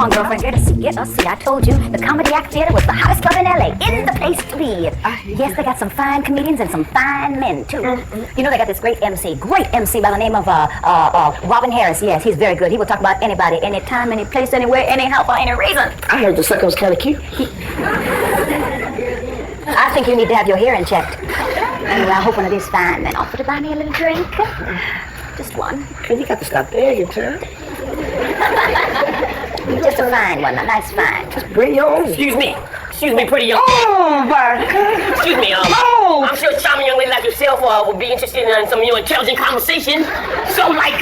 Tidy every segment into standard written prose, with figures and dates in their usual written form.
on, girlfriend. Get a seat. I told you the Comedy Act Theater was the hottest club in LA. In the place to be. Yes, they got some fine comedians and some fine men, too. You know, they got this great MC by the name of Robin Harris. Yes, he's very good. He will talk about anybody, anytime, any place, anywhere, anyhow, for any reason. I heard the sucker was kind of cute. I think you need to have your hearing checked. Anyway, I hope one of these fine men offer to buy me a little drink. Just one. You got to stop begging, Tara. Just a fine one, a nice fine. Just bring your own. Excuse me, pretty young. Oh, my God. Excuse me, I'm sure a charming young lady like yourself would be interested in some of your intelligent conversation. So like,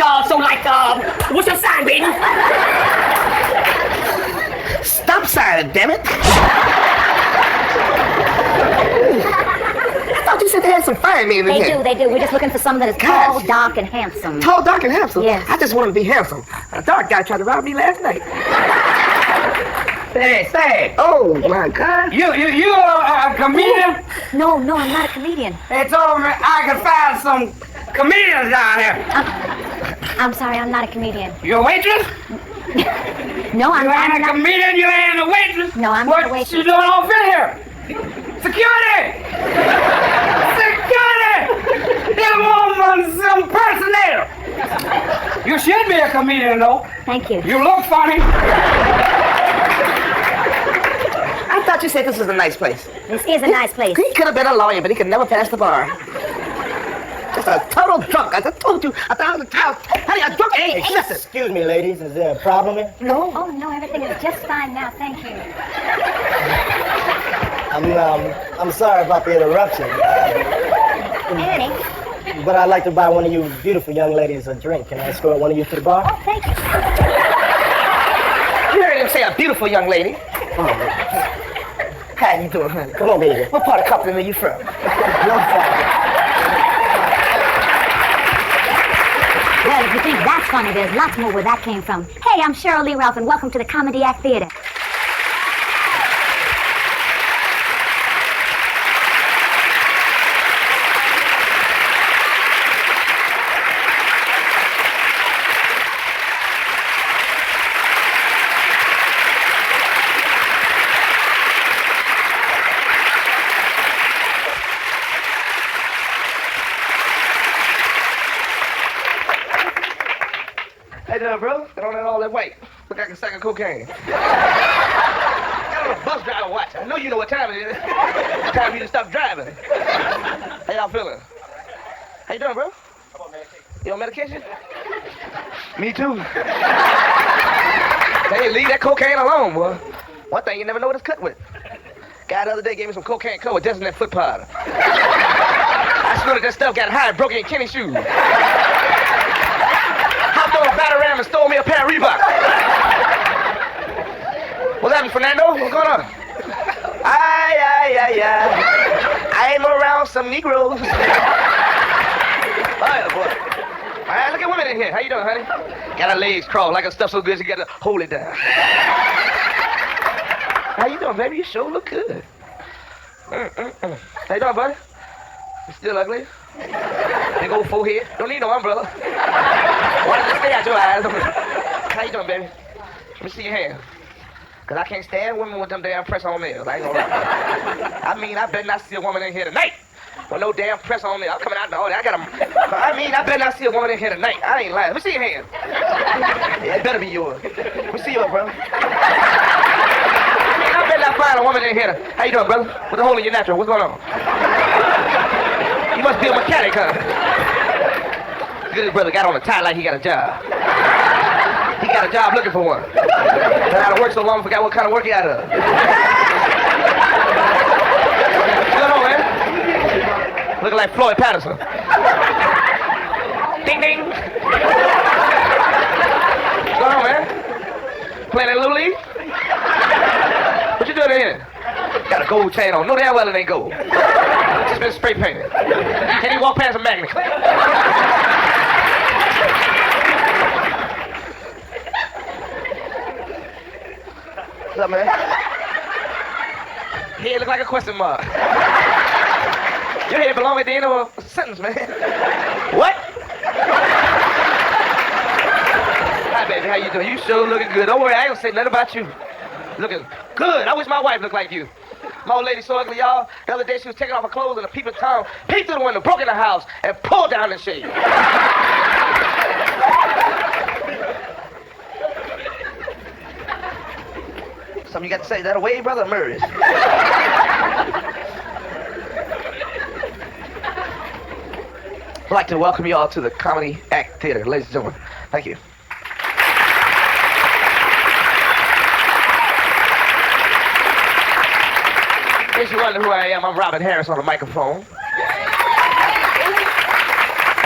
what's your sign, baby? Stop signing, damn it. I thought you said they had some fine men in here. They do. We're just looking for someone that is tall, dark, and handsome. Tall, dark, and handsome? Yes. I just wanted to be handsome. A dark guy tried to rob me last night. Say. Oh, my God. You a comedian? No, I'm not a comedian. They told me I could find some comedians down here. I'm sorry, I'm not a comedian. You a waitress? No, I'm You not. ain't a comedian, you ain't a waitress. No, I'm not a What waitress. you doing over here? Security! This woman's impersonator! You should be a comedian, though. Thank you. You look funny. I thought you said this was a nice place. This is a nice place. He could have been a lawyer, but he could never pass the bar. Just a total drunk. I just told you. I thought I was a honey, a drunk ain't excessive. Excuse me, ladies. Is there a problem here? No. Oh, no, everything is just fine now. Thank you. I'm sorry about the interruption. Annie. But I'd like to buy one of you beautiful young ladies a drink. Can I escort one of you to the bar? Oh, thank you. You heard him say a beautiful young lady. How you doing, honey? Come on, baby. What part of Compton are you from? No problem. Well, if you think that's funny, there's lots more where that came from. Hey, I'm Cheryl Lee Ralph, and welcome to the Comedy Act Theater. Hey there, bro. Get on that all that weight. Look like a sack of cocaine. Got on a bus driver watch. I know you know what time it is. It's time for you to stop driving. How y'all feeling? How you doing, bro? You on medication? Me too. Hey, leave that cocaine alone, boy. One thing you never know what it's cut with. Guy the other day gave me some cocaine cut with just in that foot powder. I snorted that stuff, got high, broke it in Kenny's shoes. Hopped on a Batarang and stole me a pair of Reebok. What's happening, Fernando? What's going on? I'm around some Negroes. Oh, yeah, boy. All right, look at women in here. How you doing, honey? Got her legs crossed like her stuff so good she got to hold it down. How you doing, baby? You sure look good. How you doing, buddy? You still ugly? Big old forehead. Don't need no umbrella. Why does it stay out your eyes? How you doing, baby? Let me see your hands. Cause I can't stand women with them damn press-on nails. I ain't gonna lie. I mean, I better not see a woman in here tonight with no damn press-on nails. I'm coming out in the hallway. I better not see a woman in here tonight. I ain't lying. Let me see your hands. Yeah, it better be yours. Let me see yours, bro. I better not find a woman in here. How you doing, brother? With a hole in your natural. What's going on? You must be a mechanic, huh? Good brother got on a tie like he got a job. He got a job looking for one. Been out of work so long, forgot what kind of work he out of. What's going on, man? Looking like Floyd Patterson. Ding, ding. What's going on, man? Playing in Little League? What you doing in here? Got a gold chain on. No damn well it ain't gold. Just been spray painted. Can you walk past a magnet? What's up, man? Head look like a question mark. Your head belong at the end of a sentence, man. What? Hi, baby. How how you doing? You sure looking good. Don't worry, I ain't gonna say nothing about you. Looking good. I wish my wife looked like you. My old lady so ugly, y'all. The other day she was taking off her clothes and a peep in town peeped through the window, broke in the house, and pulled down the shade. Something you got to say? Is that a wave, brother, or Murray's? I'd like to welcome you all to the Comedy Act Theater, ladies and gentlemen. Thank you. In case you wonder who I am, I'm Robin Harris on the microphone. A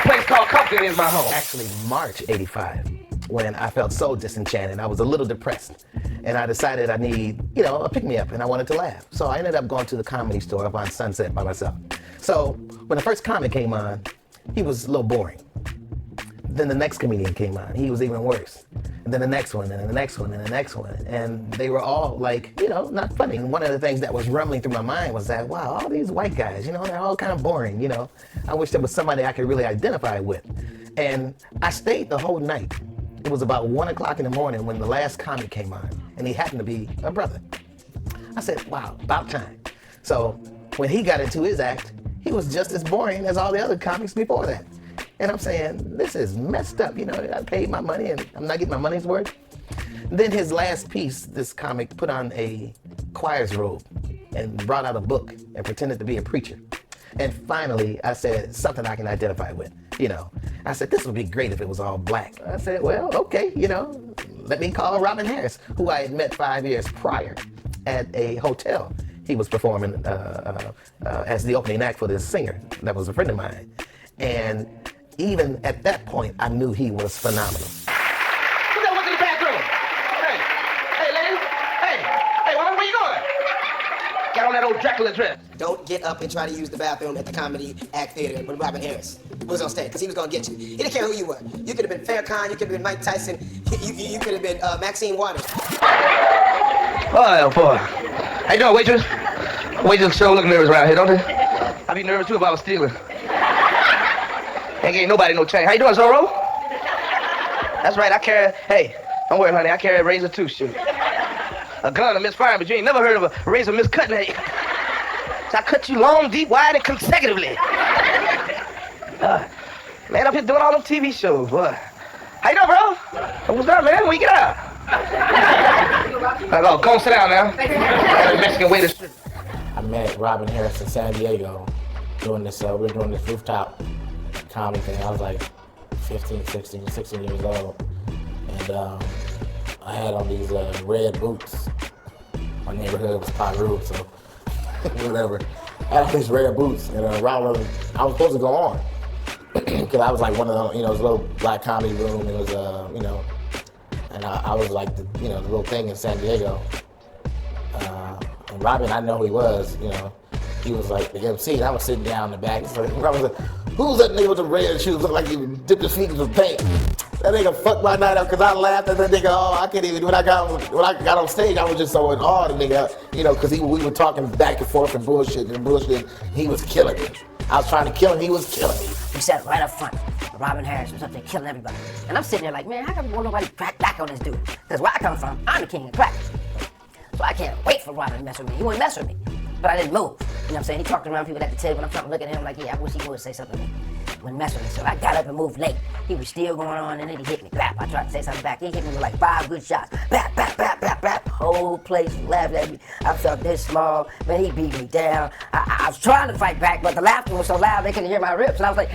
place called Compton is my home. Actually, March '85, when I felt so disenchanted. I was a little depressed, and I decided I need, a pick-me-up, and I wanted to laugh. So I ended up going to the Comedy Store up on Sunset by myself. So when the first comic came on, he was a little boring. Then the next comedian came on. He was even worse. And then the next one, and the next one, and the next one. And they were all like, not funny. And one of the things that was rumbling through my mind was that, wow, all these white guys, they're all kind of boring, I wish there was somebody I could really identify with. And I stayed the whole night. It was about 1 o'clock in the morning when the last comic came on, and he happened to be a brother. I said, wow, about time. So when he got into his act, he was just as boring as all the other comics before that. And I'm saying, this is messed up. I paid my money and I'm not getting my money's worth. Then his last piece, this comic put on a choir's robe and brought out a book and pretended to be a preacher. And finally, I said, something I can identify with, I said, this would be great if it was all black. I said, well, okay, let me call Robin Harris, who I had met 5 years prior at a hotel. He was performing as the opening act for this singer that was a friend of mine. And even at that point, I knew he was phenomenal. Who that was in the bathroom? Hey, lady. Hey, woman, where you going? Got on that old Dracula dress. Don't get up and try to use the bathroom at the Comedy Act Theater when Robin Harris was on stage, because he was going to get you. He didn't care who you were. You could have been Farrakhan, you could have been Mike Tyson, you could have been Maxine Waters. Oh, boy. How you doing, waitress? Waitress sure look nervous around here, don't they? I'd be nervous, too, if I was stealing. Ain't nobody no change. How you doing, Zorro? That's right, hey, don't worry, honey, I carry a razor, too, shoot. A gun, a misfiring, but you ain't never heard of a razor miscutting at you. So I cut you long, deep, wide, and consecutively. Man, up here doing all them TV shows, boy. How you doing, bro? What's up, man? When you get out? Go on, sit down now. Mexican waiter. I met Robin Harris in San Diego doing this, we were doing this rooftop comedy thing. I was like 16 years old. And I had on these red boots. My neighborhood was Piru, so whatever. I had on these red boots, and I was supposed to go on. Because I was like one of them, it was a little black comedy room. It was, and I was like, the little thing in San Diego. And Robin, I know who he was, he was like the MC, and I was sitting down in the back. So Robin was like, who's that nigga with the red shoes? Look like he dipped his feet in some paint. That nigga fucked my night up because I laughed at that nigga. I can't even, when I got on stage, I was just so in awe of the nigga, because we were talking back and forth and bullshit. He was killing me. I was trying to kill him, he was killing me. He sat right up front. Robin Harris was up there killing everybody. And I'm sitting there like, man, how come won't nobody crack back on this dude? Because where I come from, I'm the king of crack. So I can't wait for Robin to mess with me. He wouldn't mess with me. But I didn't move. You know what I'm saying? He talked around people at the table, and I'm trying to look at him like, yeah, I wish he would say something to me. Wouldn't mess with me. So I got up and moved late. He was still going on, and then he hit me. Bap. I tried to say something back. He hit me with like 5 good shots. Bap, bap, bap, bap, bap. Whole place laughed at me. I felt this small. Man, he beat me down. I was trying to fight back, but the laughter was so loud they couldn't hear my rips. And I was like,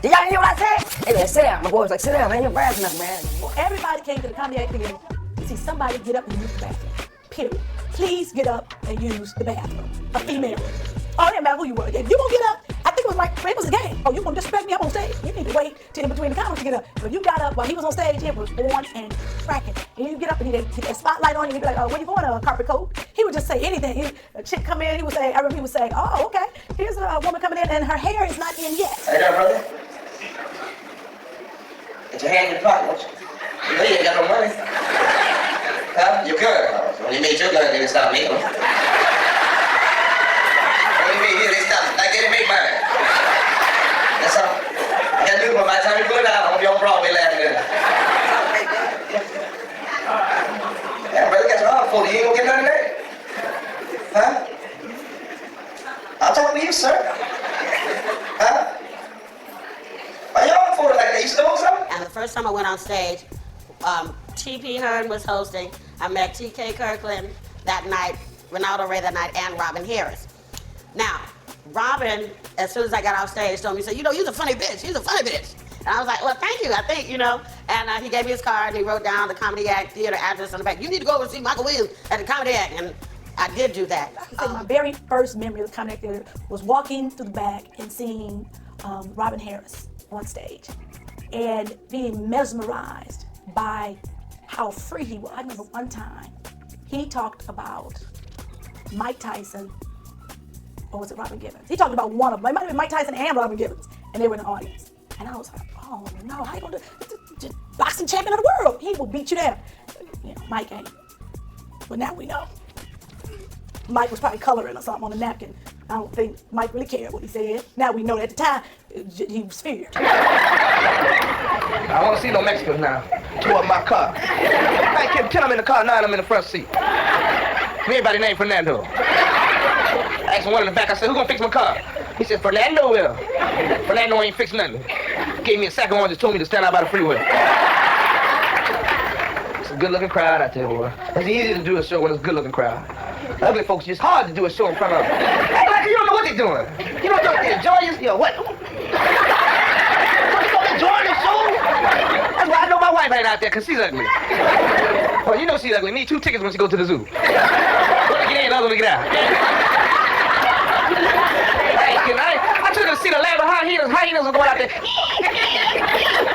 did y'all hear what I said? Hey, man, sit down. My boy was like, sit down, man. You're embarrassing us, man. Everybody came to the Comedy Act Theater to see somebody get up and use the bathroom. Period. Please get up and use the bathroom. A female. Oh, it didn't matter who you were. If you gonna get up, I think it was a game. Oh, you gonna disrespect me up on stage? You need to wait till in between the comments to get up. But you got up while he was on stage, it was on and cracking. And you get up and he get that spotlight on you, and he'd be like, oh, where you going, carpet coat? He would just say anything. A chick come in, I remember he would say, oh, okay, here's a woman coming in and her hair is not in yet. Hey there, brother. Get your hand in your pocket, don't you? You know you ain't got no money. Huh? You could. When you made your gun, they didn't stop me. When you made his, they stopped. Like they didn't make mine. That's all. I got to do, but by the time you put it out, I'm gonna be on Broadway laughing at it. And the first time I went on stage, T.P. Hearn was hosting. I met T.K. Kirkland that night, Ronaldo Ray that night, and Robin Harris. Now, Robin, as soon as I got off stage, told me, he said, you know, you're a funny bitch. You're a funny bitch. And I was like, well, thank you, I think, you know. And he gave me his card, and he wrote down the Comedy Act Theater address on the back. You need to go over and see Michael Williams at the Comedy Act. And I did do that. My very first memory of the Comedy Act Theater was walking through the back and seeing Robin Harris on stage and being mesmerized by how free he was. I remember one time he talked about Mike Tyson, or was it Robin Givens? He talked about one of them. It might have been Mike Tyson and Robin Givens, and they were in the audience. And I was like, oh no, how you gonna do the boxing champion of the world? He will beat you down. You know, Mike ain't. But now we know. Mike was probably coloring or something on the napkin. I don't think Mike really cared what he said. Now we know that at the time, he was feared. I want to see no Mexicans now. Toward my car. Hey, Kim, tell them in the car now, I'm in the front seat. Everybody named Fernando. I asked one in the back, I said, who gonna fix my car? He said, Fernando will. Fernando ain't fixed nothing. Gave me a second one, just told me to stand out by the freeway. It's a good-looking crowd out there, boy. It's easy to do a show when it's a good-looking crowd. Ugly folks, it's hard to do a show in front of them. Act like you don't know what they're doing. You don't know what they're enjoying. You know, what? You don't enjoy the show? That's why I know my wife ain't out there, because she's ugly. Well, you know she's ugly. Need 2 tickets when she goes to the zoo. One to get in, the other to get out. I took her to see the lab of hyenas was going out there.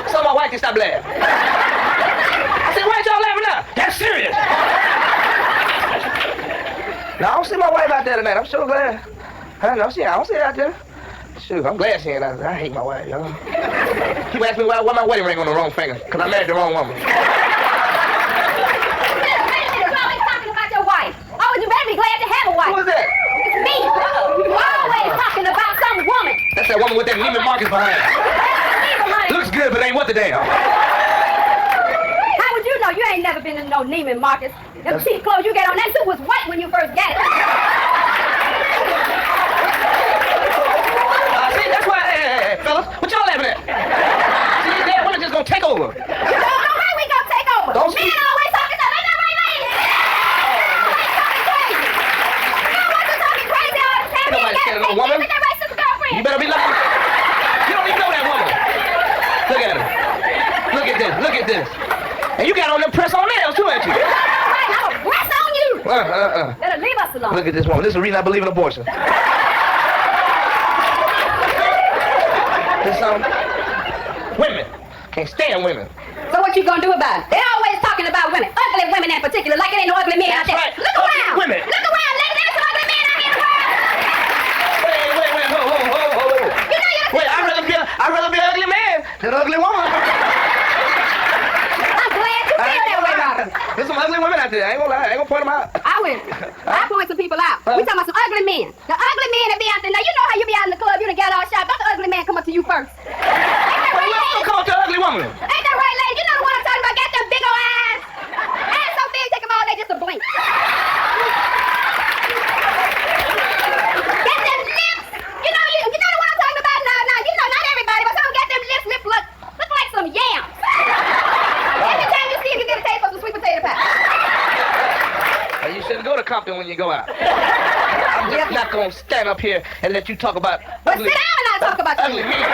So my wife can stop laughing. I said, why y'all laughing now? That's serious. No, I don't see my wife out there tonight. I'm so glad. I don't see her out there. Shoot, I'm glad she ain't out there. I hate my wife, y'all. People ask me why my wedding ring on the wrong finger, because I married the wrong woman. You're always talking about your wife. Oh, you better be glad to have a wife. Who is that? It's me. You're always talking about some woman. That's that woman with that Neiman Marcus behind her. Looks good, but ain't what the damn. How would you know? You ain't never been in no Neiman Marcus. Them cheap clothes you get on, that suit was white when you first got it. See, that's why, hey, fellas, what y'all laughing at? See, these damn women just gonna take over. You don't know how we gonna take over. Don't Men always talking stuff. Ain't that right, ladies? You don't want to talking crazy all the time. Nobody scared of no woman. That racist girlfriend. You better be lucky. You don't even know that woman. Look at her. Look at this. Look at this. And you got on them press-on nails too, ain't you? Press on you. Better leave us alone. Look at this woman. This is the reason I believe in abortion. This women can't stand women. So what you gonna do about it? They're always talking about women, ugly women in particular, like it ain't no ugly men out there. Right. Look around. Women. Look around, ladies. There's some ugly men out here in the world. Wait, ho. You know you're Wait, I'd rather be an ugly man than an ugly woman. I'm glad you feel that way, Robin. There's some ugly women out there. I ain't gonna lie. I ain't gonna point them out. I will. I point some people out. We talking about some ugly men. The ugly men that be out there. Now you know how you be out in the club. You done got all shot. Don't the ugly man come up to you first? Ain't that right, lady? Come on to an ugly woman. Ain't that right, lady? You know the one I'm talking about. Got them big old eyes. Eyes so big, take them all day just to blink. Got them lips. You know the one I'm talking about. Now you know not everybody, but some got them lips look like some yams. Every time you see it, you get a taste of some sweet potato pie. You shouldn't go to Compton when you go out. I'm just not gonna stand up here and let you talk about Sit down and I'll talk about ugly you. men.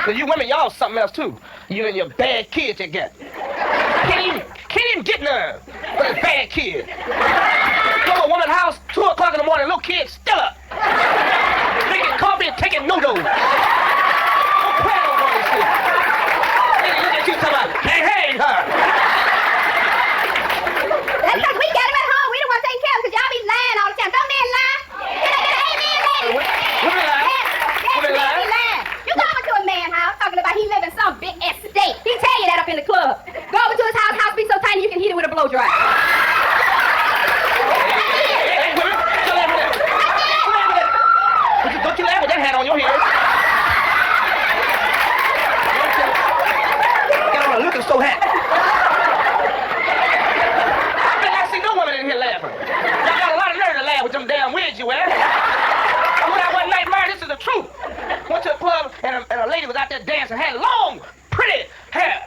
Cause you women, y'all something else too. You and your bad kids you got. Can't even get none. But it's bad kids. Go to a woman's house, 2 o'clock in the morning, little kids still up. Drinking coffee and taking noodles. Look at you talking about, hey, huh? That's because we got him at home. We the one taking care of him because y'all be lying all the time. Don't men lie? Can I get an amen, lady? Women lie. Yes, Women men lie. be lying. You go over to a man's house talking about he live in some big estate. He tell you that up in the club. Go over to his house be so tiny you can heat it with a blow dryer. Hey, women, don't laugh at that. Don't you laugh with that hat on your head. Got on a looking so hat. Y'all got a lot of nerve to laugh with them damn wigs you wear. I went out one night, man, this is the truth. Went to a club and a lady was out there dancing, had long, pretty hair.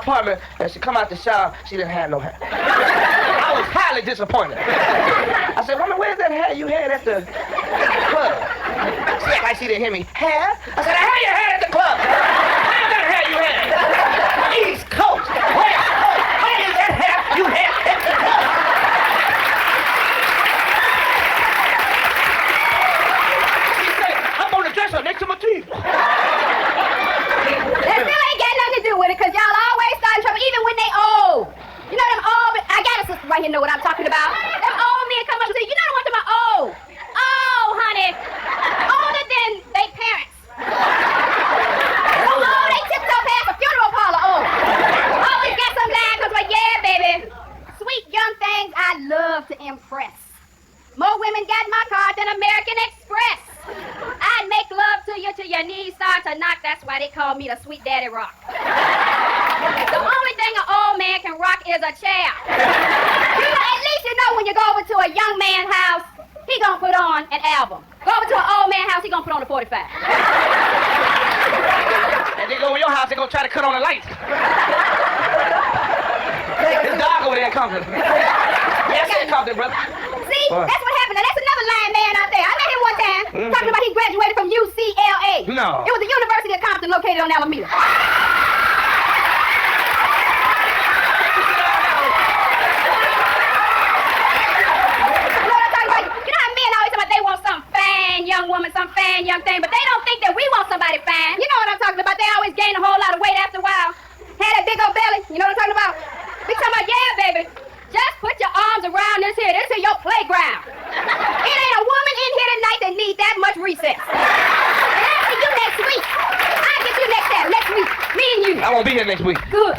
apartment and she come out the shower, she didn't have no hair. I was highly disappointed. I said, woman, where's that hair you had at the club? She act like she didn't hear me. Hair? I said, I had your hair at the club. Where's that hair you had? East Coast. West Coast. Where is that hair you had at the club? She said, I'm on the dresser next to my teeth. That still ain't got nothing to do with it, cause y'all always start in trouble, even when they old. You know them old, I got a sister right here know what I'm talking about. Them old men come up and say, you know the ones about old. Oh, honey. Older than they parents. So old, they tiptoe past a funeral parlor old. Always got some line, cause well, yeah, baby. Sweet young things I love to impress. More women got my card than American Express. I'd make love to you till your knees start to knock. That's why they call me the Sweet Daddy Rock. The only thing an old man can rock is a chair. At least you know when you go over to a young man's house, he gonna put on an album. Go over to an old man's house, he gonna put on a 45. And they go to your house, they gonna try to cut on the lights. This dog over there in Compton. Yes, in Compton, brother. See, that's what happened. Now, that's another lying man out there. I met him one time, talking about he graduated from UCLA. No. It was the University of Compton located on Alameda. Young woman, some fine young thing, but they don't think that we want somebody fine. You know what I'm talking about. They always gain a whole lot of weight after a while. Had that big old belly. You know what I'm talking about? We talking about, yeah, baby. Just put your arms around this here. This is your playground. It ain't a woman in here tonight that need that much recess. And I'll see you next week. I'll get you next time, next week. Me and you. I won't be here next week. Good.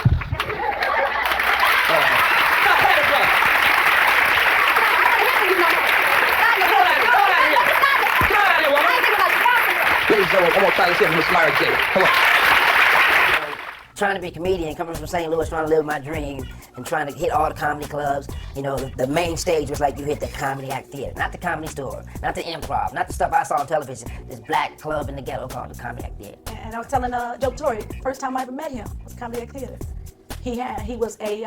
Ladies and gentlemen, I'm gonna try this here from Miss Myra J. Come on. Trying to be a comedian, coming from St. Louis, trying to live my dream, and trying to hit all the comedy clubs. You know, the main stage was like you hit the Comedy Act Theater, not the Comedy Store, not the Improv, not the stuff I saw on television. This black club in the ghetto called the Comedy Act Theater. And I was telling Joe Torre, first time I ever met him was Comedy Act Theater. He was a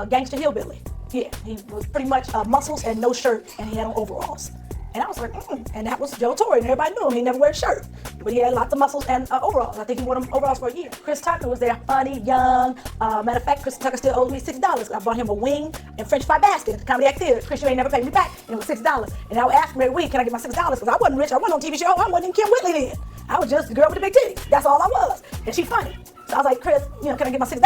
gangster hillbilly. Yeah, he was pretty much muscles and no shirt, and he had on overalls. And I was like, and that was Joe Torre, and everybody knew him. He never wear a shirt, but he had lots of muscles and overalls. I think he wore them overalls for a year. Chris Tucker was there, funny, young. Matter of fact, Chris Tucker still owes me $6. I bought him a wing and French fry basket at the Comedy Act Theater. Chris, you ain't never paid me back, and it was $6. And I would ask him every week, can I get my $6? Because I wasn't rich, I wasn't on TV show, I wasn't even Kim Whitley then. I was just the girl with the big titties. That's all I was. And she's funny. So I was like, Chris, can I get my $6?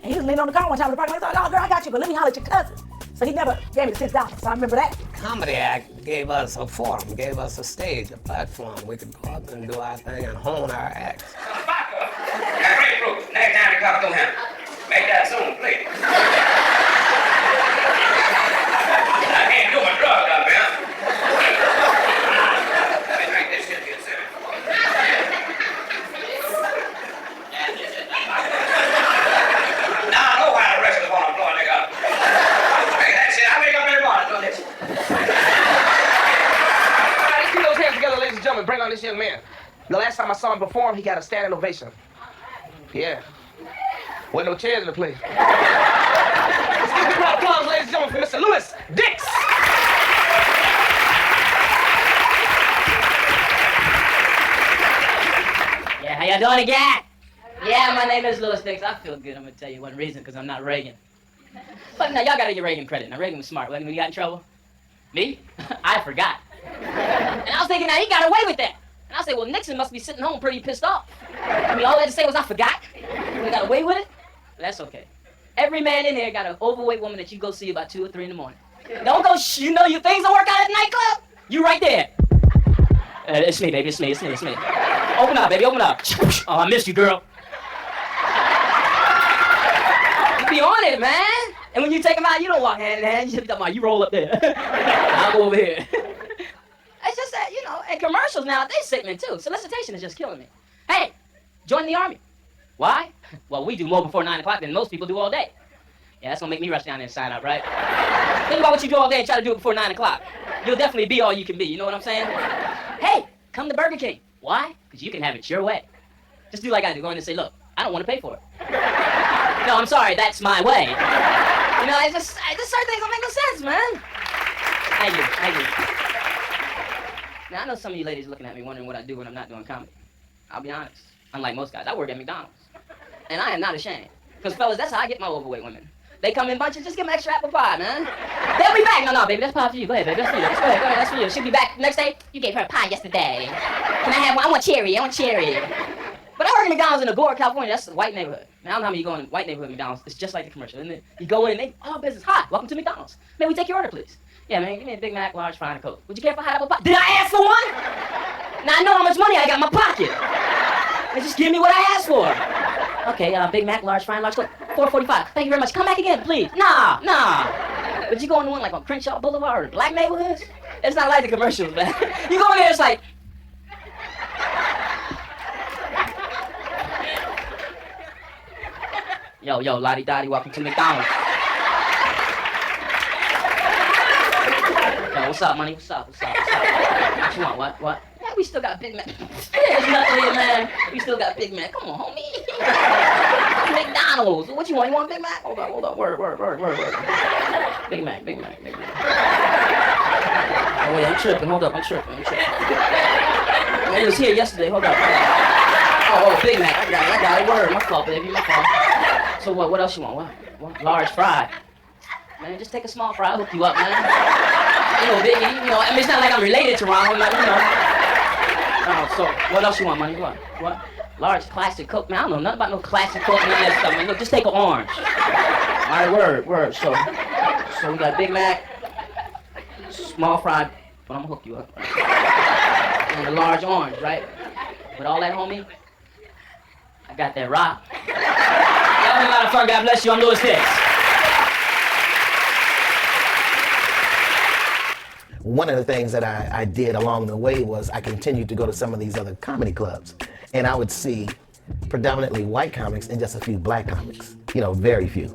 And he was leaning on the car one time in the parking lot. I thought, oh girl, I got you, but let me holler at your cousin. So he never gave me the $6, so I remember that. Comedy Act gave us a forum, gave us a stage, a platform. We could go up and do our thing and hone our acts. Hey, bro, next time you come to him, make that soon, please. I can't do my drug up, man. Let me drink this shit to yourself. Now I know why the rest of the want to blow a nigga up. I wake up every morning doing this. Let's keep those hands together, ladies and gentlemen. Bring on this young man. The last time I saw him perform, he got a standing ovation. Yeah. Wasn't no chairs in the place. Let's give a big round of applause, ladies and gentlemen, for Mr. Louis Dix. Yeah, how y'all doing again? Yeah, my name is Louis Dix. I feel good. I'm gonna tell you one reason, because I'm not Reagan. But now y'all gotta give Reagan credit. Now Reagan was smart. When he got in trouble, me, I forgot. And I was thinking, now he got away with that. And I said, well, Nixon must be sitting home pretty pissed off. I mean, all I had to say was I forgot. He got away with it. But that's okay. Every man in there got an overweight woman that you go see about 2 or 3 in the morning. Don't go, you know your things don't work out at the nightclub. You right there. It's me, baby. It's me. Open up, baby. Open up. Oh, I missed you, girl. You be on it, man. And when you take them out, you don't walk hand in hand. You roll up there. I'll go over here. It's just that, and commercials now, they sickening too. Solicitation is just killing me. Hey, join the army. Why? Well, we do more before 9 o'clock than most people do all day. Yeah, that's gonna make me rush down there and sign up, right? Think about what you do all day and try to do it before 9 o'clock. You'll definitely be all you can be, you know what I'm saying? Hey, come to Burger King. Why? Because you can have it your way. Just do like I do, go in and say, look, I don't want to pay for it. No, I'm sorry, that's my way. You know, I just certain things don't make no sense, man. Thank you. Now, I know some of you ladies looking at me wondering what I do when I'm not doing comedy. I'll be honest. Unlike most guys, I work at McDonald's. And I am not ashamed. Because, fellas, that's how I get my overweight women. They come in bunches, just give them extra apple pie, man. They'll be back. No, baby, that's pie for you. Go ahead, baby, that's for you. Go ahead, that's for you. She'll be back next day. You gave her a pie yesterday. Can I have one? I want cherry. But I work at McDonald's in Agora, California. That's a white neighborhood. Now, I don't know how many you go in white neighborhood McDonald's. It's just like the commercial, isn't it? You go in and they, oh, business. Hi, welcome to McDonald's. May we take your order, please? Yeah, man, give me a Big Mac, large fry, and a Coke. Would you care if I had apple pie? Did I ask for one? Now I know how much money I got in my pocket. They just give me what I asked for. Okay, Big Mac, large fry, and large Coke. $4.45. Thank you very much. Come back again, please. Nah. But you go in the one like on Crenshaw Boulevard or black neighborhoods? It's not like the commercials, man. You go in there, it's like, yo, Lottie Dottie, welcome to McDonald's. Yo, what's up, money? What's up? What you want? What? Yeah, we still got Big Mac. There's nothing here, man. We still got Big Mac. Come on, homie. McDonald's. What you want? You want Big Mac? Hold up. Word. Big Mac. Oh, wait, I'm tripping. Hold up, I'm tripping. Man, it was here yesterday. Hold up. Oh, Big Mac. I got it. Word. My fault, baby. My fault. So what else you want? What? Large fry. Man, just take a small fry. I'll hook you up, man. You know, Biggie, you know, I mean, it's not like I'm related to Ronald, like, you know. Oh, so what else you want, money? What? Large classic Coke? Man, I don't know nothing about no classic Coke and that stuff, man. Look, just take an orange. All right, word. So we got Big Mac, small fry, but I'm gonna hook you up. And a large orange, right? With all that, homie, I got that rock. Y'all having a lot of fun. God bless you. I'm Louis Dix. One of the things that I did along the way was I continued to go to some of these other comedy clubs, and I would see predominantly white comics and just a few black comics, you know, very few.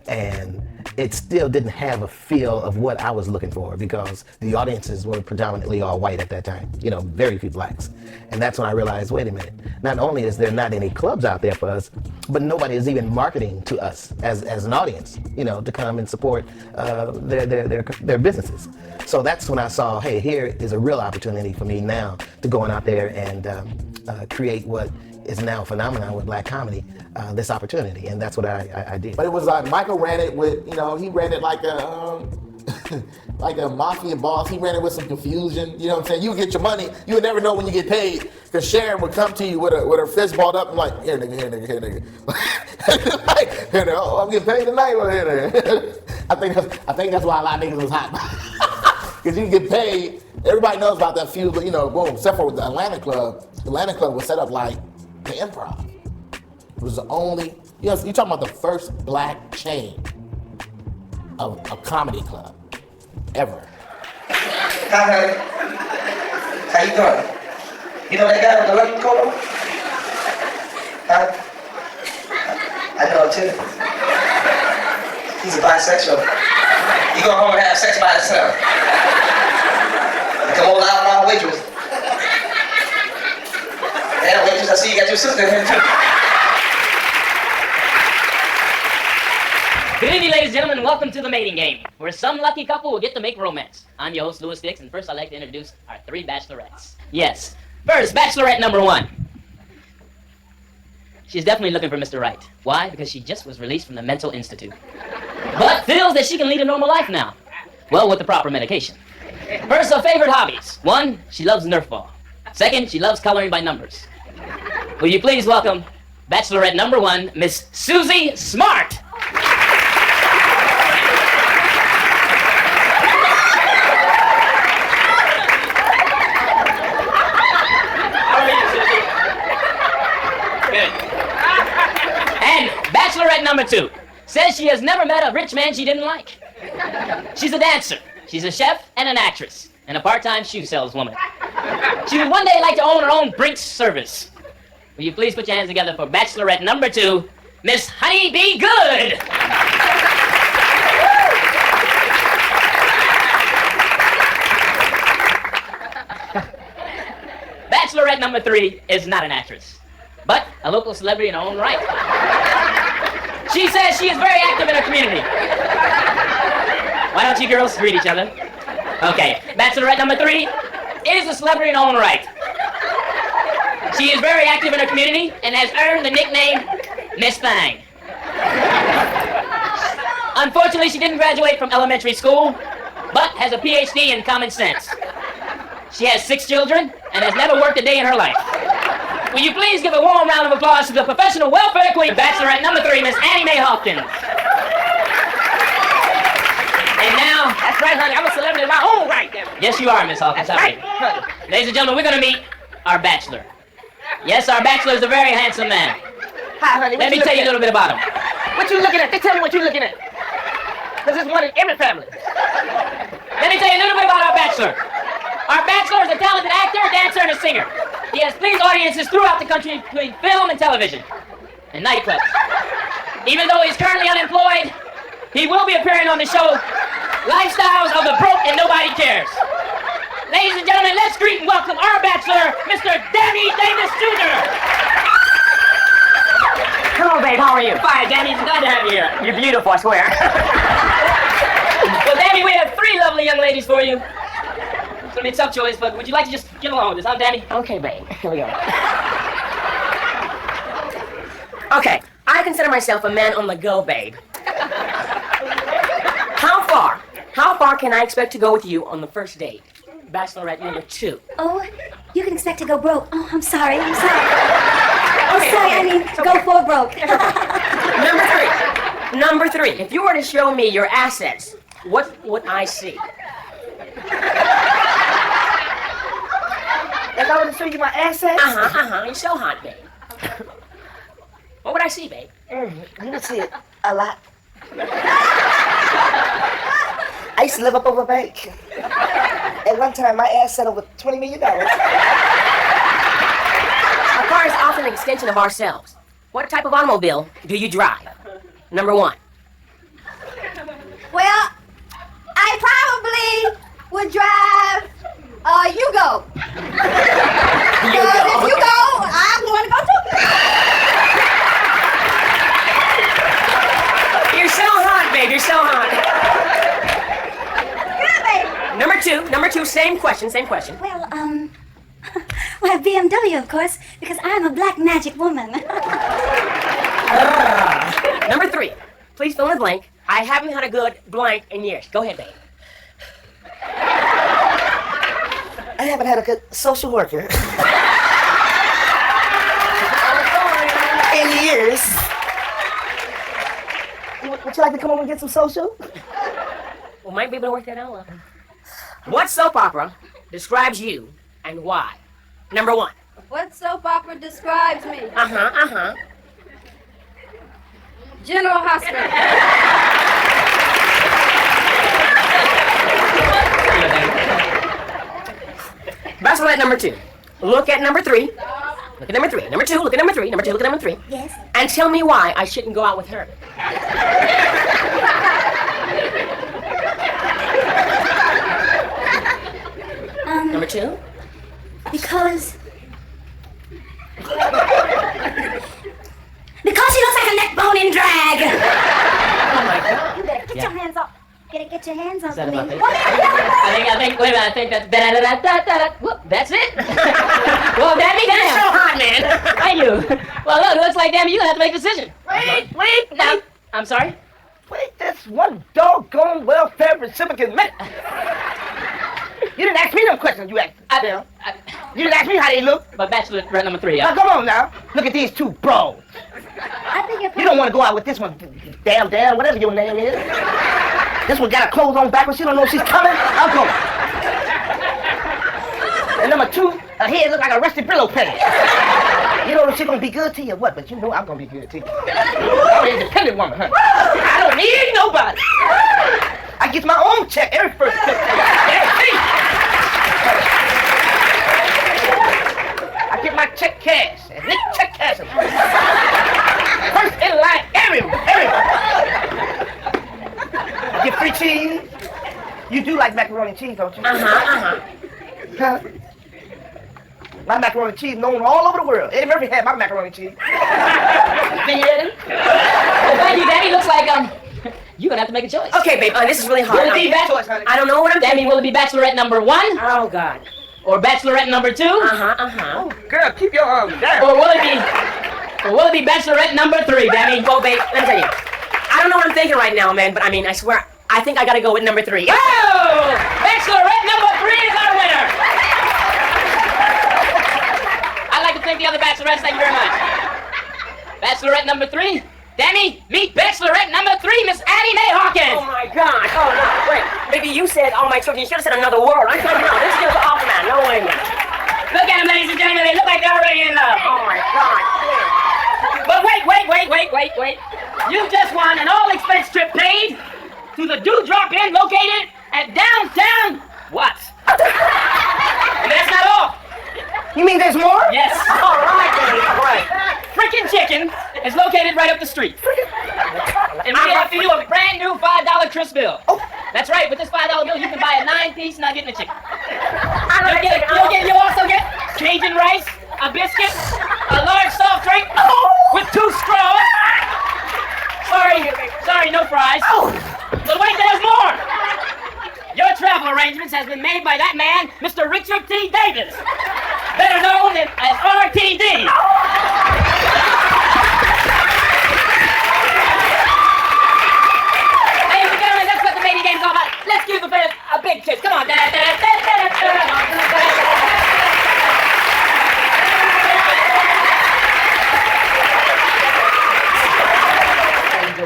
And it still didn't have a feel of what I was looking for because the audiences were predominantly all white at that time, you know, very few blacks. And that's when I realized, wait a minute, not only is there not any clubs out there for us, but nobody is even marketing to us as an audience, you know, to come and support their businesses. So that's when I saw, hey, here is a real opportunity for me now to go on out there and create what is now a phenomenon with black comedy, this opportunity, and that's what I did. But it was like Michael ran it with, you know, he ran it like a like a mafia boss. He ran it with some confusion. You know what I'm saying? You get your money, you would never know when you get paid. Because Sharon would come to you with her fist balled up and like, here nigga. Like, here nigga, oh, I'm getting paid tonight. Here nigga. I think that's why a lot of niggas was hot. Because you get paid. Everybody knows about that feud, but you know, boom, except for the Atlanta Club. The Atlanta Club was set up like the Improv. It was the only, you know, you're talking about the first black chain of a comedy club ever. Hi, honey. How you doing? You know that guy with the lucky coat on? Huh? I know him too. He's a bisexual. He go home and have sex by himself. Come on, loud waitress. Yeah, waitress, I see you got your sister in here too. Good evening, ladies and gentlemen, and welcome to the mating game, where some lucky couple will get to make romance. I'm your host, Louis Dix, and first I'd like to introduce our 3 bachelorettes. Yes. First, bachelorette number 1. She's definitely looking for Mr. Right. Why? Because she just was released from the mental institute. But feels that she can lead a normal life now. Well, with the proper medication. First, her favorite hobbies. 1, she loves Nerf ball. 2nd, she loves coloring by numbers. Will you please welcome bachelorette number 1, Miss Susie Smart. And bachelorette number 2 says she has never met a rich man she didn't like. She's a dancer, she's a chef, and an actress, and a part-time shoe saleswoman. She would one day like to own her own Brinks service. Will you please put your hands together for bachelorette number 2, Miss Honey Be Good. Bachelorette number 3 is not an actress, but a local celebrity in her own right. She says she is very active in her community. Why don't you girls greet each other? Okay. Bachelorette number 3 is a celebrity in her own right. She is very active in her community and has earned the nickname Miss Thang. Unfortunately, she didn't graduate from elementary school, but has a PhD in common sense. She has 6 children and has never worked a day in her life. Will you please give a warm round of applause to the professional welfare queen, Bachelorette number 3, Miss Annie Mae Hawkins. And now, That's right, honey. I'm a celebrity in my own right now. yes, you are, Miss Hawkins. That's right, All honey. Ladies and gentlemen, we're going to meet our bachelor. Yes, our bachelor is a very handsome man. Hi, honey. Let me tell you a little bit about him. What you looking at? Just tell me what you looking at. Because there's one in every family. Let me tell you a little bit about our bachelor. Our bachelor is a talented actor, dancer, and a singer. He has pleased audiences throughout the country between film and television and nightclubs. Even though he's currently unemployed, he will be appearing on the show Lifestyles of the Broke and Nobody Cares. Ladies and gentlemen, let's greet and welcome our bachelor, Mr. Danny Davis Jr. Hello, babe. How are you? Fine, Danny. Glad to have you here. You're beautiful, I swear. Well, Danny, we have 3 lovely young ladies for you. It's gonna be a tough choice, but would you like to just get along with this, huh, Danny? Okay, babe. Here we go. Okay, I consider myself a man on the go, babe. How far can I expect to go with you on the first date? Bachelorette number 2. Oh, you can expect to go broke. Oh, I'm sorry. I'm sorry. I mean, go for broke. Number 3. If you were to show me your assets, what would I see? If I were to show you my assets? You're so hot, babe. What would I see, babe? You would see it a lot. I used to live up over a bank. At one time, my ass set over $20 million. A car is often an extension of ourselves. What type of automobile do you drive? Number 1. Well, I probably would drive Yugo. Because if you go, I'm going to go too. You're so hot, babe. You're so hot. Yeah, babe. Number two, same question. Well, well, BMW, of course, because I'm a black magic woman. Number 3, please fill in the blank. I haven't had a good blank in years. Go ahead, babe. I haven't had a good social worker. In years. Would you like to come over and get some social? We might be able to work that out. What soap opera describes you and why? Number 1. What soap opera describes me? General Hospital. Bachelorette number 2. Look at number 3. Look at number 3. Number 2, look at number 3. Number 2, look at number 3. Yes. And tell me why I shouldn't go out with her. Number 2? Because she looks like a neck bone in drag. Oh my God. You better get your hands off. Get your hands off Is that me. about it? What? I think, wait a minute, I think that's, whoop, that's it. Well, Danny, You're so hot, man. Thank you. Well, look, it looks like, Danny, you're going to have to make a decision. Wait. Now, I'm sorry? Wait, that's one doggone welfare recipient minute. You didn't ask me them questions you asked them. You didn't ask me how they look. But Bachelorette number 3, Now, come on now. Look at these 2 bros. I think You don't want to go out with this one, damn, whatever your name is. This one got her clothes on backwards. She don't know if she's coming. I'll go. And number 2, her head look like a rusty Brillo penny. You know if she's gonna be good to you or what? But you know I'm gonna be good to you. I'm an independent woman, huh? I don't need nobody. I get my own check every first check. I get my check cash. And Nick check cash. First in line everywhere. I get free cheese. You do like macaroni and cheese, don't you? Huh? My macaroni and cheese known all over the world. Eddie Murphy had my macaroni and cheese. See, Eddie? thank you, Danny. Looks like you're gonna have to make a choice. Okay, babe, this is really hard. Will it be I don't know what I'm Danny, will it be bachelorette number 1? Oh, God. Or bachelorette number 2? Uh-huh. Girl, keep your arms down. Or will it be bachelorette number 3, Danny? Well, babe, let me tell you. I don't know what I'm thinking right now, man, but I mean, I swear, I think I gotta go with number 3. Oh! Bachelorette number 3 is our winner! I'd like to thank the other bachelorettes. Thank you very much. Bachelorette number 3. Danny, meet bachelorette number 3, Miss Annie Mae Hawkins. Oh my God! Oh no! Wait, maybe you said all my children. You should have said another word. I'm telling you, no, this girl's off, man. No way, man. Look at them, ladies and gentlemen. They look like they're already in love. Oh my God! But wait. You just won an all-expense trip paid to the Dewdrop Inn located at downtown Watts. And that's not all. You mean there's more? Yes. All right, baby. All right. Frickin' Chicken is located right up the street. And we offer you a brand new $5 crisp bill. Oh. That's right, with this $5 bill, you can buy a 9-piece nugget and a chicken. You'll also get Cajun rice, a biscuit, a large soft drink with 2 straws. Sorry, no fries. But wait, there's more. Your travel arrangements has been made by that man, Mr. Richard T. Davis, better known as RTD. Ladies and gentlemen, that's what the mating game's all about. Let's give the fans a big kiss. Come on.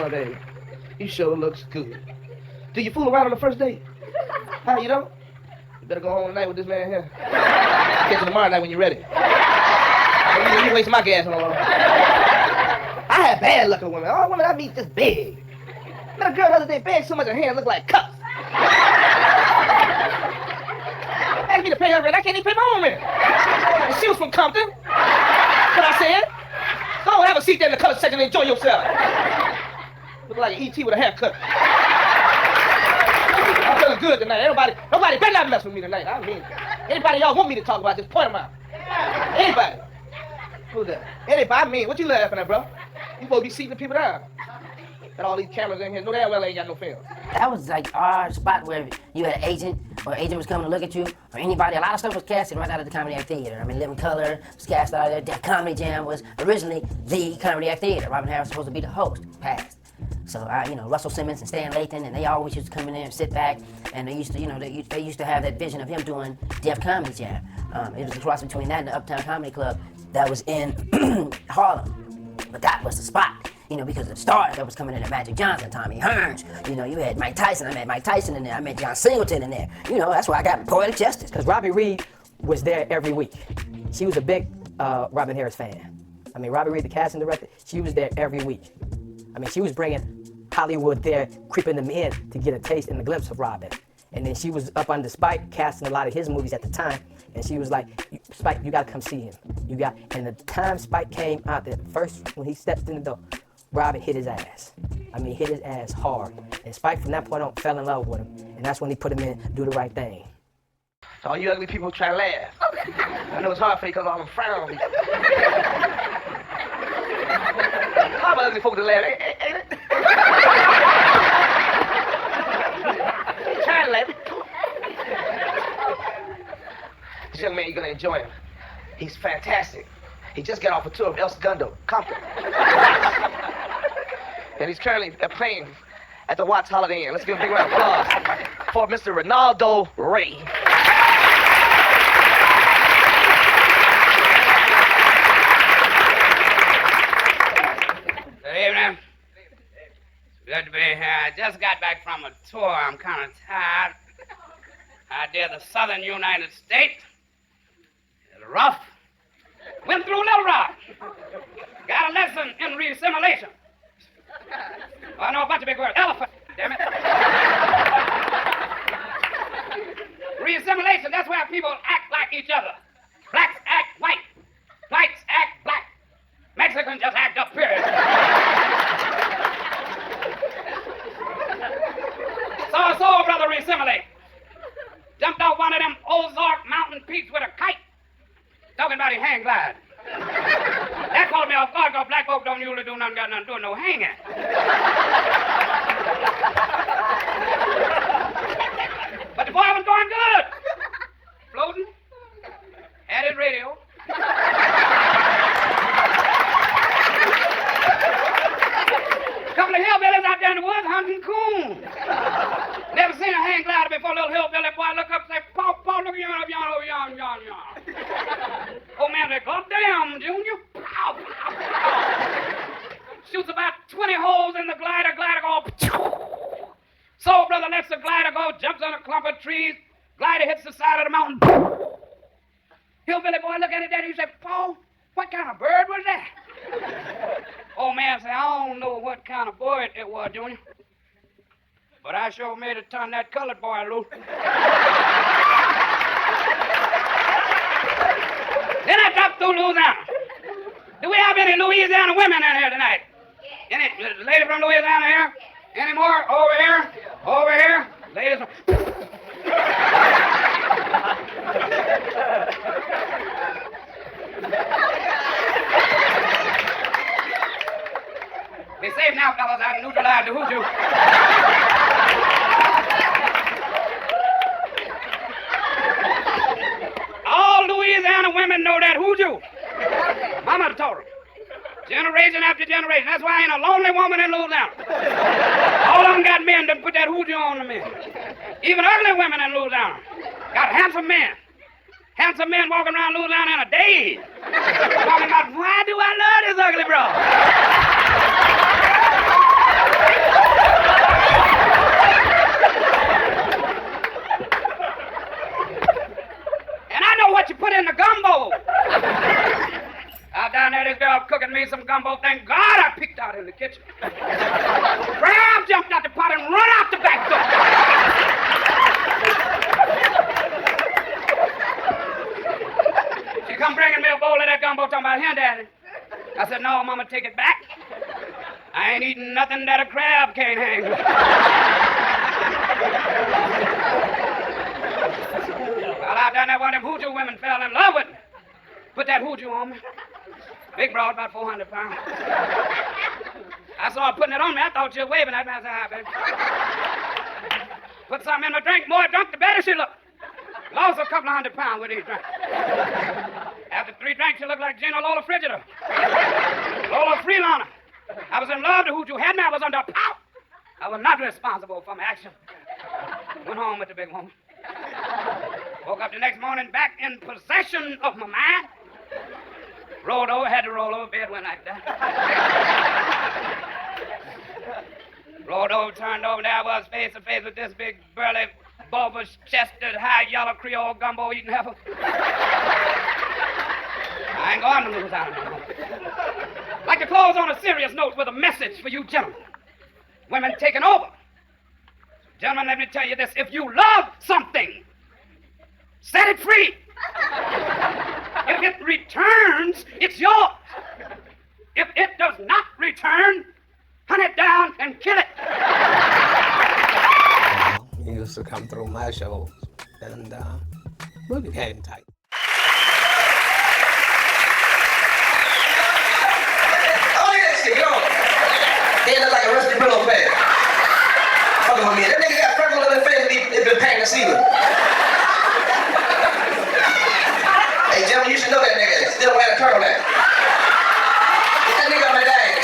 Baby, you sure looks good. Do you fool around on the first date? How you don't? You better go home tonight with this man here. Get you tomorrow night when you're ready. You waste my gas no longer. I had bad luck with women. All women I meet just big. Met a girl the other day, big so much her hand looked like cups. Asked me to pay her rent. I can't even pay my own rent. And she was from Compton. What I said? Go have a seat there in the color section and enjoy yourself. Look like an E.T. with a haircut. I'm feeling good tonight. Nobody better not mess with me tonight. I mean, anybody y'all want me to talk about, just point them out. Anybody. Who's that? Anybody. I mean, what you laughing at, bro? You supposed to be seating the people down. Got all these cameras in here. No damn well ain't got no film. That was like our spot where you had an agent, or an agent was coming to look at you, or anybody. A lot of stuff was casted right out of the Comedy Act Theater. I mean, Living Color was cast out of there. Def Comedy Jam was originally the Comedy Act Theater. Robin Harris was supposed to be the host, passed. So, Russell Simmons and Stan Lathan, and they always used to come in there and sit back, and they used to, they used to have that vision of him doing Def Comedy Jam. It was a cross between that and the Uptown Comedy Club that was in Harlem. But that was the spot, because of the stars that was coming in there. Magic Johnson, Tommy Hearns, you had Mike Tyson. I met Mike Tyson in there. I met John Singleton in there. That's why I got Poetic Justice. Because Robbie Reed was there every week. She was a big Robin Harris fan. I mean, Robbie Reed, the casting director, she was there every week. I mean, she was bringing Hollywood there, creeping them in to get a taste and a glimpse of Robin. And then she was up under Spike, casting a lot of his movies at the time. And she was like, Spike, you gotta come see him. And the time Spike came out there, first when he stepped in the door, Robin hit his ass. I mean, hit his ass hard. And Spike from that point on fell in love with him. And that's when he put him in Do the Right Thing. So all you ugly people try to laugh. I know it's hard for you because all them frowns. How about ugly folk to laugh, ain't it? Try to laugh. This young man, you're gonna enjoy him. He's fantastic. He just got off a tour of El Segundo, Compton. And he's currently playing at the Watts Holiday Inn. Let's give him a big round of applause for Mr. Ronaldo Ray. Good evening. Good to be here. I just got back from a tour. I'm kind of tired. I did the southern United States. It was rough. Went through Little Rock. Got a lesson in re-assimilation. I know a bunch of big words. Elephant, damn it. Re-assimilation, that's where people act like each other. Blacks act white. Whites act black. Mexicans just act up, period. So, brother, re-assimilate. Jumped off one of them Ozark mountain peaks with a kite. Talking about his hang glide. That caught me off guard because black folk don't don't usually do nothing, got nothing to do, no hanging. But the boy was going good. Floating. Had his radio. Couple of hillbillies out there in the woods hunting coon. Never seen a hang glider before. Little hillbilly boy look up and say, Paw, look at yon, yon. Old man said, God damn, Junior. Pow, pow, pow. Shoots about 20 holes in the glider go. So brother lets the glider go, jumps on a clump of trees, glider hits the side of the mountain. Hillbilly boy look at it, Daddy, he said, Paul, what kind of bird was that? Old man said, I don't know what kind of bird it was, Junior. But I sure made it turn that colored boy loose. Then I dropped through Louisiana. Do we have any Louisiana women in here tonight? Any lady from Louisiana here? Any more? Over here? Over here? Ladies from... Be safe now, fellas. I've neutralized the hoodoo. All Louisiana women know that hoodoo. Mama told her. Generation after generation. That's why I ain't a lonely woman in Louisiana. All of them got men that put that hoodoo on the men. Even ugly women in Louisiana got handsome men. Handsome men walking around Louisiana in a daze. Talking about, why do I love this ugly bro? And I know what you put in the gumbo. Out down there, this girl cooking me some gumbo. Thank God I peeked out in the kitchen. Crab jumped out the pot and run out the back door. She come bringing me a bowl of that gumbo, talking about, here, Daddy. I said, no, Mama, take it back. I ain't eating nothing that a crab can't hang with. Well, out down there, one of them hoodoo women fell in love with me. Put that hoodoo on me. Big broad, about 400 pounds. I saw her putting it on me. I thought she was waving at me. I said, hi, baby. Put something in my drink. More drunk, the better she looked. Lost a couple of 100 pounds with these drinks. After 3 drinks, she looked like Gina Lola Frigida. Lola Freelana. I was in love. The hoodoo had me. I was under power. I was not responsible for my action. Went home with the big woman. Woke up the next morning back in possession of my mind. Rolled over, had to roll over, bed went like that. Rolled over, turned over, there I was face to face with this big, burly, bulbous-chested, high yellow Creole gumbo eating heifer. I ain't going to lose out no more. I'd like to close on a serious note with a message for you gentlemen. Women taking over. Gentlemen, let me tell you this. If you love something, set it free. If it returns, it's yours. If it does not return, hunt it down and kill it. He used to come through my shows, and we became tight. Oh, yeah, that shit, get on. They look like a rusty Brillo pad. Fucking with me. That nigga got freckles on his face and he's been paying the ceiling. Hey, gentlemen, you should know that nigga. Still wearing a turtleneck. Get that nigga on my day.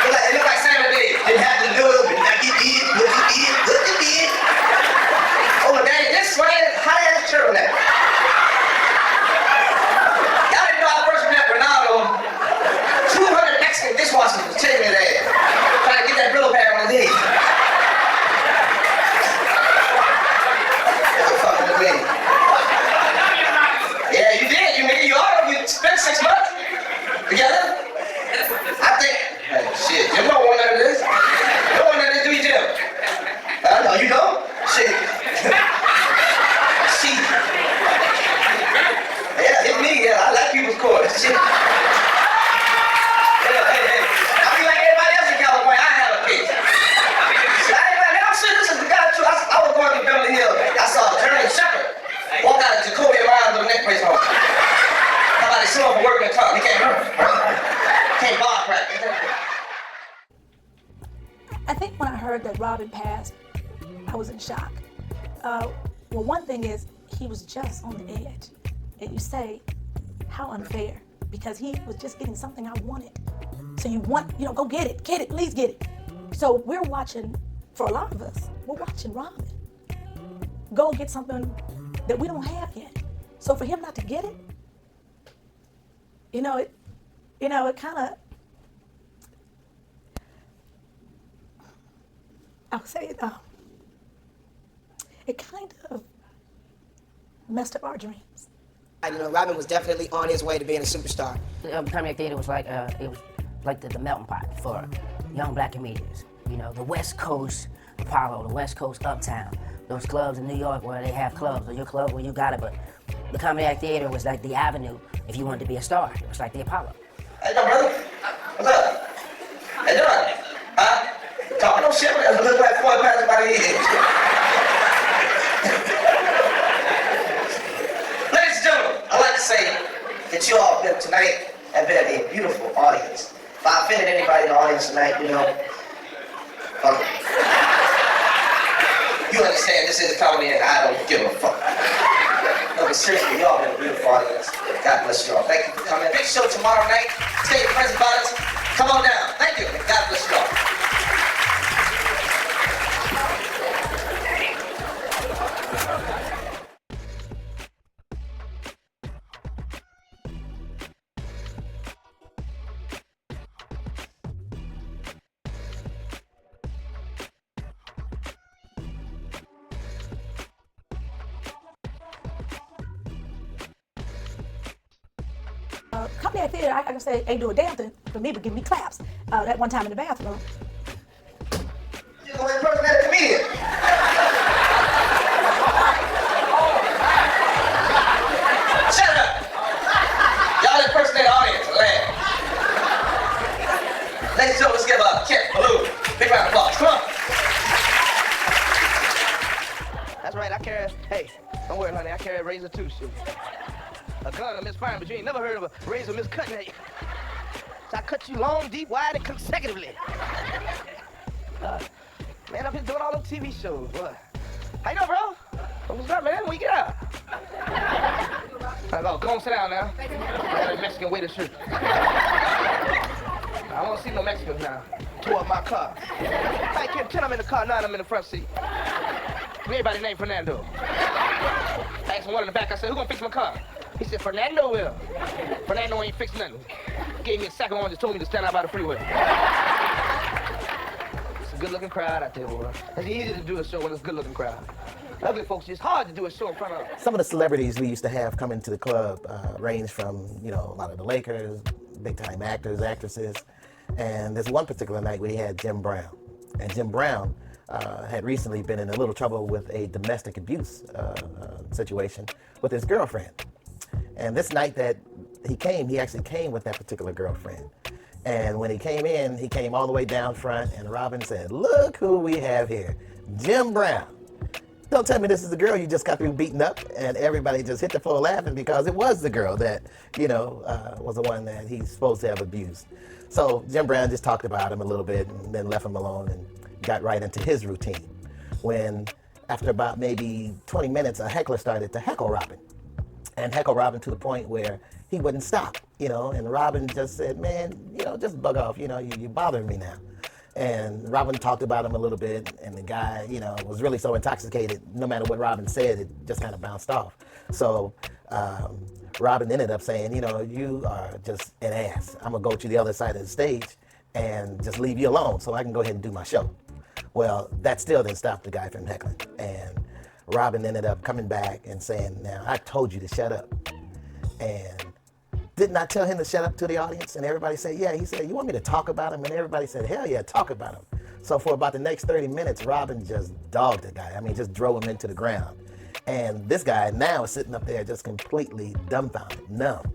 It look like Sammy Davis. Didn't have to do it, but now you did, good you did, good you did. Oh, my daddy, this sweaty, high-ass turtleneck. Y'all didn't know I first met Ronaldo. 200 Mexican dishwashers was chasing his ass. Trying to get that Brillo pad on his head. You're fucking with me. Yeah, you did. You ought to I think when I heard that Robin passed, I was in shock. Well, one thing is, he was just on the edge. And you say, how unfair, because he was just getting something I wanted. So you want, go get it, please get it. So we're watching, for a lot of us, we're watching Robin go get something that we don't have yet. So for him not to get it, it kind of, I'll say it kind of messed up our dreams. Robin was definitely on his way to being a superstar. Comedy Theater was like the melting pot for young black comedians. The West Coast Apollo, the West Coast Uptown, those clubs in New York where they have clubs, or your club where you got it, but the Comedy Act Theater was like the avenue if you wanted to be a star. It was like the Apollo. Hey, yo, brother. What's up? Hey, John. Talking no shit, but look like 4 pounds by the head. Ladies and gentlemen, I'd like to say that you all tonight have been a beautiful audience. If I offended anybody in the audience tonight, you understand this is a comedy and I don't give a fuck. No, but seriously, y'all been a beautiful audience. God bless you all. Thank you for coming. Big show tomorrow night. State of Present Violence. Come on down. Thank you. And God bless you all. Comedy Act Theater, I can say, ain't do a damn thing for me but give me claps that one time in the bathroom. You're the only person that's a comedian. Shut up. Y'all impersonate the audience and laugh. Ladies and gentlemen, let's give Kent Ballou a big round of applause. Come on. That's right, I carry, hey, don't worry, honey, I carry a razor too, shoot. A gun, a misfiring, but you ain't never heard of a razor miscutting at you. So I cut you long, deep, wide, and consecutively. Man, I've been doing all them TV shows. What? How you doing, bro? What's up, man? When you get out? Go on, sit down now. I got a Mexican waiter shirt. I don't want to see no Mexicans now. Tore up my car. I can't 10 I'm in the car, 9 I'm in the front seat. Everybody named Fernando. I asked one in the back, I said, who gonna fix my car? He said, Fernando will. Fernando ain't fixed nothing. Gave me a second one, just told me to stand out by the freeway. It's a good-looking crowd out there, boy. It's easy to do a show when it's a good-looking crowd. Ugly folks, it's hard to do a show in front of. Some of the celebrities we used to have come into the club range from, a lot of the Lakers, big-time actors, actresses. And there's one particular night we had Jim Brown. And Jim Brown had recently been in a little trouble with a domestic abuse situation with his girlfriend. And this night that he actually came with that particular girlfriend. And when he came all the way down front, and Robin said, look who we have here, Jim Brown. Don't tell me this is the girl you just got through beating up, and everybody just hit the floor laughing because it was the girl that, was the one that he's supposed to have abused. So Jim Brown just talked about him a little bit and then left him alone and got right into his routine. When, after about maybe 20 minutes, a heckler started to heckle Robin. And heckle Robin to the point where he wouldn't stop, and Robin just said, man, just bug off, you're bothering me now. And Robin talked about him a little bit, and the guy, was really so intoxicated, no matter what Robin said, it just kind of bounced off. So Robin ended up saying, you are just an ass. I'm gonna go to the other side of the stage and just leave you alone so I can go ahead and do my show. Well, that still didn't stop the guy from heckling. And Robin ended up coming back and saying, now, I told you to shut up. And didn't I tell him to shut up to the audience? And everybody said, yeah. He said, you want me to talk about him? And everybody said, hell yeah, talk about him. So for about the next 30 minutes, Robin just dogged the guy. Just drove him into the ground. And this guy now is sitting up there just completely dumbfounded, numb.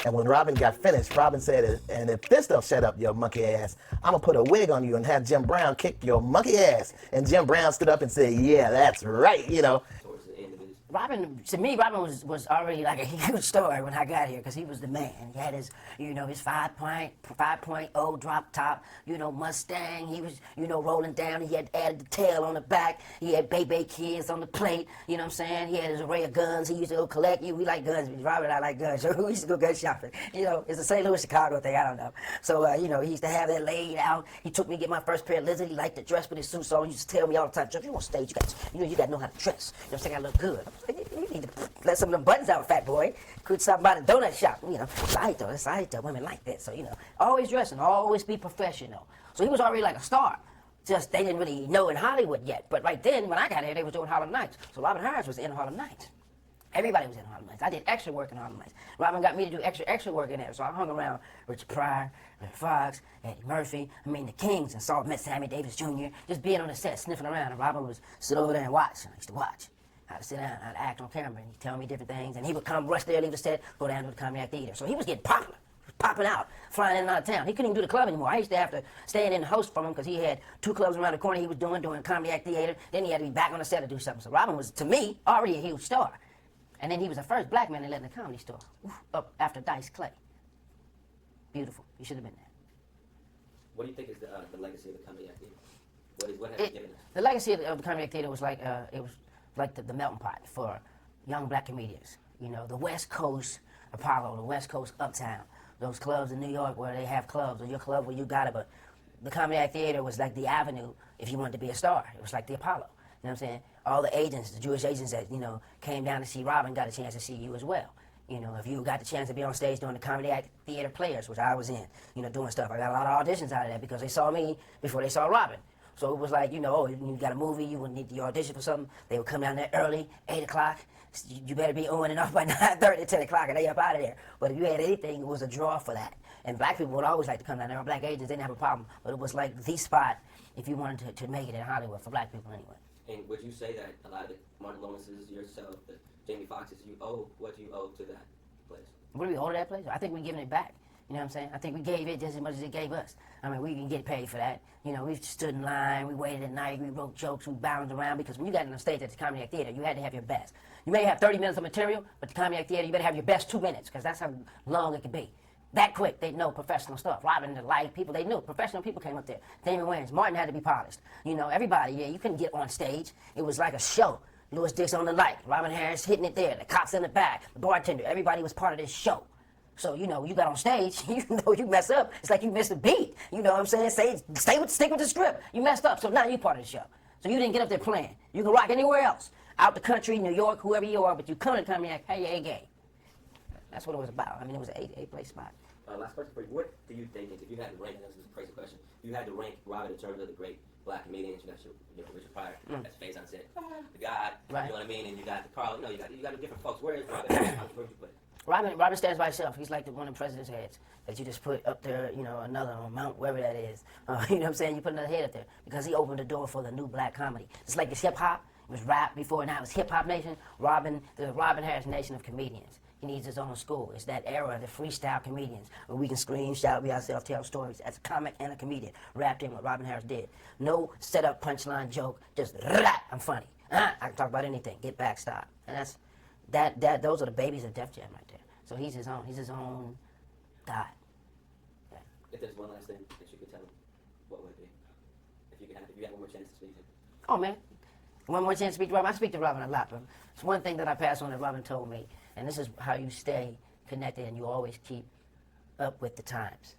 And when Robin got finished, Robin said, and if this don't shut up your monkey ass, I'm gonna put a wig on you and have Jim Brown kick your monkey ass. And Jim Brown stood up and said, yeah, that's right, Towards the end of his Robin, to me, Robin was already like a huge star when I got here because he was the man. He had his, his 5.0 drop top, Mustang. He was, rolling down. He had added the tail on the back. He had Bay kids on the plate. You know what I'm saying? He had his array of guns. He used to go collect. We like guns. Robin and I like guns. So we used to go gun shopping. It's a St. Louis, Chicago thing. I don't know. So, he used to have that laid out. He took me to get my first pair of Lizard. He liked to dress with his suits on. He used to tell me all the time, Joe, you on stage, you got to know how to dress. You know what I'm saying? I look good. You need to let some of them buttons out, fat boy. Could stop by the donut shop. It's all right though. It's all right though. Women like that. So, always dressing, always be professional. So he was already like a star. Just they didn't really know in Hollywood yet. But right then, when I got here, they was doing Harlem Nights. So Robin Harris was in Harlem Nights. Everybody was in Harlem Nights. I did extra work in Harlem Nights. Robin got me to do extra work in there. So I hung around Richard Pryor, Red Fox, Eddie Murphy, the Kings, and met Sammy Davis Jr. Just being on the set, sniffing around. And Robin would sit over there and watch. And I used to watch. I'd sit down, I'd act on camera, and he'd tell me different things, and he would come, rush there, leave the set, go down to the Comedy Act Theater. So he was getting popular, popping out, flying in and out of town. He couldn't even do the club anymore. I used to have to stand in the host from him because he had 2 clubs around the corner he was doing Comedy Act Theater. Then he had to be back on the set to do something. So Robin was, to me, already a huge star. And then he was the first black man to let in the Comedy Store, up after Dice Clay. Beautiful. You should have been there. What do you think is the legacy of the Comedy Act Theater? What has it given us? The legacy of the Comedy Act Theater was like, the melting pot for young black comedians. The West Coast Apollo, the West Coast Uptown, those clubs in New York where they have clubs, or your club where you got it, but the Comedy Act Theater was like the avenue if you wanted to be a star. It was like the Apollo. You know what I'm saying? All the agents, the Jewish agents that, came down to see Robin got a chance to see you as well. If you got the chance to be on stage doing the Comedy Act Theater Players, which I was in, doing stuff. I got a lot of auditions out of that because they saw me before they saw Robin. So it was like, you got a movie, you would need to audition for something. They would come down there early, 8 o'clock. You better be on and off by 9:30, 10 o'clock, and they up out of there. But if you had anything, it was a draw for that. And black people would always like to come down there. Black agents didn't have a problem. But it was like the spot if you wanted to make it in Hollywood, for black people anyway. And would you say that a lot of the Martin Lawrence's, yourself, the Jamie Foxx's, what do you owe to that place? What do we owe to that place? I think we're giving it back. You know what I'm saying? I think we gave it just as much as it gave us. I mean, we can get paid for that. We stood in line, we waited at night, we wrote jokes, we bounced around, because when you got on the stage at the Comedy Act Theater, you had to have your best. You may have 30 minutes of material, but the Comedy Act Theater, you better have your best 2 minutes, because that's how long it could be. That quick, they know professional stuff. Robin, the light people, they knew. Professional people came up there. Damon Wayans, Martin had to be polished. Everybody, you couldn't get on stage. It was like a show. Louis Dix on the light, Robin Harris hitting it there, the cops in the back, the bartender, everybody was part of this show. So, you got on stage, you mess up, it's like you missed a beat. You know what I'm saying? Stick with the script. You messed up, so now you're part of the show. So you didn't get up there playing. You can rock anywhere else. Out the country, New York, whoever you are, but you come to the Comedy Act, pay your A game. That's what it was about. I mean, it was an A-place spot. Last question for you. What do you think, if you had to rank, this is a crazy question, if you had to rank Robin in terms of the great black comedians, you got Richard Pryor, as Faison said, the God, right. You know what I mean, and you got the Carl, you got the different folks. Where is Robin? Where would you put it? Robin stands by himself. He's like one of the president's heads that you just put up there, another on Mount, wherever that is. You know what I'm saying? You put another head up there because he opened the door for the new black comedy. It's like it's hip-hop. It was rap before, now it's hip-hop nation. The Robin Harris nation of comedians. He needs his own school. It's that era of the freestyle comedians where we can scream, shout, be ourselves, tell stories as a comic and a comedian. Rapped in what Robin Harris did. No set-up punchline joke, just rap, I'm funny. I can talk about anything, get back, stop. And those are the babies of Def Jam right there. So he's his own God. Yeah. If there's one last thing that you could tell him, what would it be? If you had one more chance to speak to him. Oh man, one more chance to speak to Robin. I speak to Robin a lot, but it's one thing that I pass on that Robin told me, and this is how you stay connected and you always keep up with the times.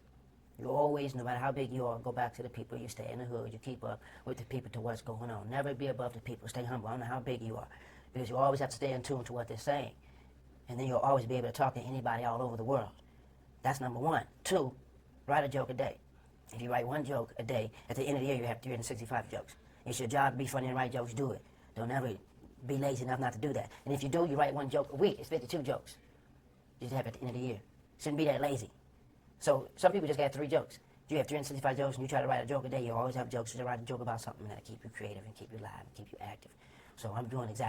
You always, no matter how big you are, go back to the people. You stay in the hood, you keep up with the people to what's going on. Never be above the people. Stay humble. I don't know how big you are, because you always have to stay in tune to what they're saying. And then you'll always be able to talk to anybody all over the world. That's number 1. 2, write a joke a day. If you write 1 joke a day, at the end of the year you have 365 jokes. It's your job to be funny and write jokes, do it. Don't ever be lazy enough not to do that. And if you do, you write 1 joke a week, it's 52 jokes. You just have it at the end of the year. Shouldn't be that lazy. So some people just got 3 jokes. If you have 365 jokes and you try to write a joke a day, you always have jokes to write a joke about something that'll keep you creative and keep you live and keep you active. So I'm doing exactly